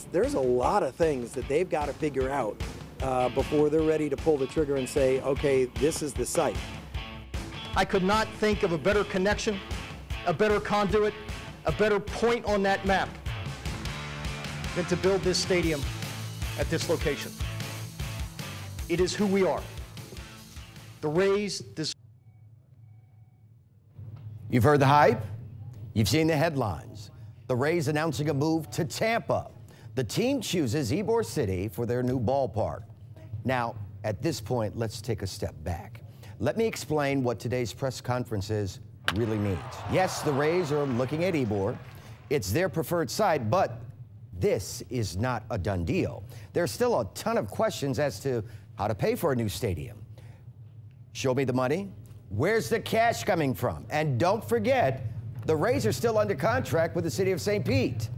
there's a lot of things that they've got to figure out before they're ready to pull the trigger and say, okay, this is the site. I could not think of a better connection, a better conduit, a better point on that map than to build this stadium at this location. It is who we are. The Rays deserve. You've heard the hype. You've seen the headlines. The Rays announcing a move to Tampa. The team chooses Ybor City for their new ballpark. Now, at this point, let's take a step back. Let me explain what today's press conference really means. Yes, the Rays are looking at Ybor. It's their preferred site, but this is not a done deal. There's still a ton of questions as to how to pay for a new stadium. Show me the money. Where's the cash coming from? And don't forget, the Rays are still under contract with the city of St. Pete.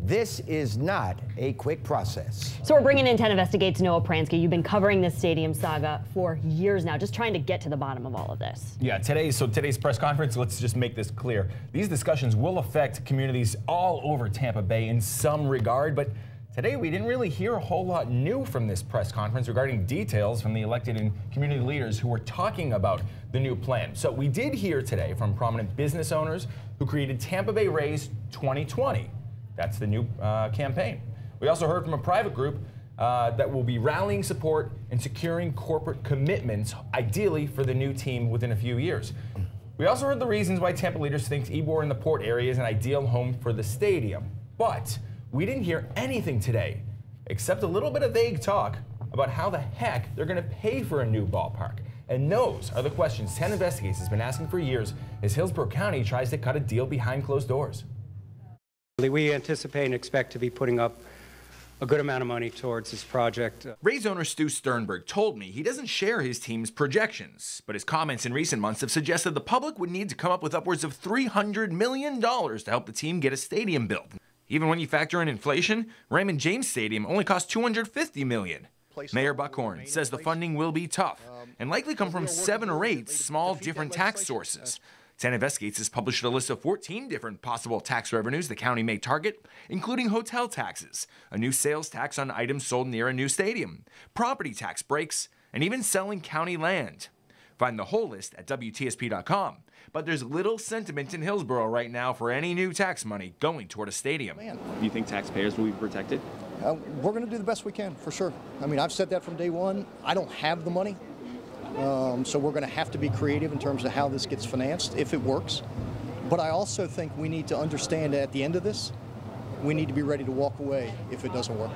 This is not a quick process. So we're bringing in 10 Investigates' Noah Pransky. You've been covering this stadium saga for years now, just trying to get to the bottom of all of this. Yeah, today's press conference, let's just make this clear. These discussions will affect communities all over Tampa Bay in some regard, but today we didn't really hear a whole lot new from this press conference regarding details from the elected and community leaders who were talking about the new plan. So we did hear today from prominent business owners who created Tampa Bay Rays 2020. That's the new campaign. We also heard from a private group that will be rallying support and securing corporate commitments, ideally for the new team within a few years. We also heard the reasons why Tampa leaders think Ybor in the Port area is an ideal home for the stadium. But we didn't hear anything today, except a little bit of vague talk about how the heck they're going to pay for a new ballpark. And those are the questions 10 Investigates has been asking for years as Hillsborough County tries to cut a deal behind closed doors. We anticipate and expect to be putting up a good amount of money towards this project. Rays owner Stu Sternberg told me he doesn't share his team's projections, but his comments in recent months have suggested the public would need to come up with upwards of $300 million to help the team get a stadium built. Even when you factor in inflation, Raymond James Stadium only cost $250 million. Mayor Buckhorn says the funding will be tough and likely come from 7 or 8 small different tax sources. 10 Investigates has published a list of 14 different possible tax revenues the county may target, including hotel taxes, a new sales tax on items sold near a new stadium, property tax breaks, and even selling county land. Find the whole list at WTSP.com. But there's little sentiment in Hillsborough right now for any new tax money going toward a stadium. Do you think taxpayers will be protected? We're going to do the best we can, for sure. I mean, I've said that from day one. I don't have the money. So we're going to have to be creative in terms of how this gets financed, if it works. But I also think we need to understand that at the end of this, we need to be ready to walk away if it doesn't work.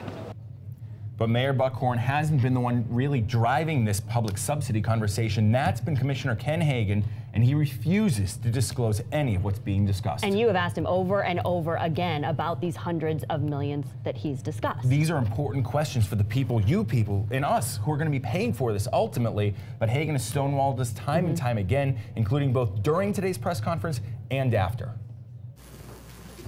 But Mayor Buckhorn hasn't been the one really driving this public subsidy conversation. That's been Commissioner Ken Hagan, and he refuses to disclose any of what's being discussed. And you have asked him over and over again about these hundreds of millions that he's discussed. These are important questions for the people, you people, and us, who are going to be paying for this ultimately. But Hagan has stonewalled this time and time again, including both during today's press conference and after.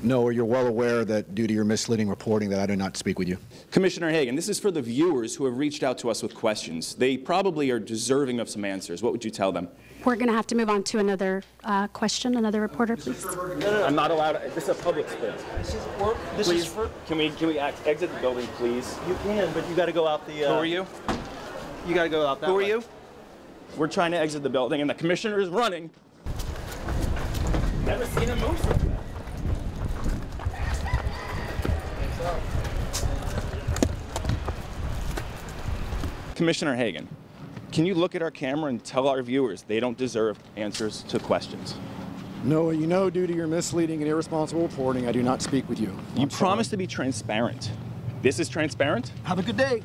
No, you're well aware that due to your misleading reporting that I do not speak with you. Commissioner Hagan, this is for the viewers who have reached out to us with questions. They probably are deserving of some answers. What would you tell them? We're going to have to move on to another question. Another reporter, please. No, I'm not allowed. This is a public space. Please, can we exit the building, please? You can, but you got to go out the... Who are you? You got to go out that way. Who are you? We're trying to exit the building, and the commissioner is running. Never seen him move from that. Commissioner Hagan, can you look at our camera and tell our viewers they don't deserve answers to questions? No, you know, due to your misleading and irresponsible reporting, I do not speak with you. You promised to be transparent. This is transparent? Have a good day.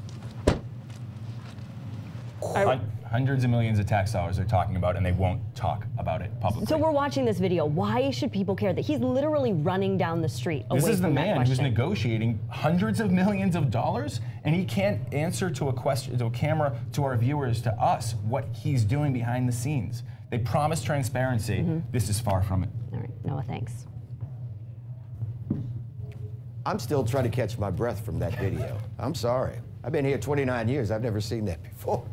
Hundreds of millions of tax dollars they're talking about, and they won't talk about it publicly. So we're watching this video. Why should people care that he's literally running down the street away from that question? This is the man who's negotiating hundreds of millions of dollars, and he can't answer to a question, to a camera, to our viewers, to us, what he's doing behind the scenes. They promised transparency. This is far from it. All right, Noah, thanks. I'm still trying to catch my breath from that video. I'm sorry. I've been here 29 years. I've never seen that before.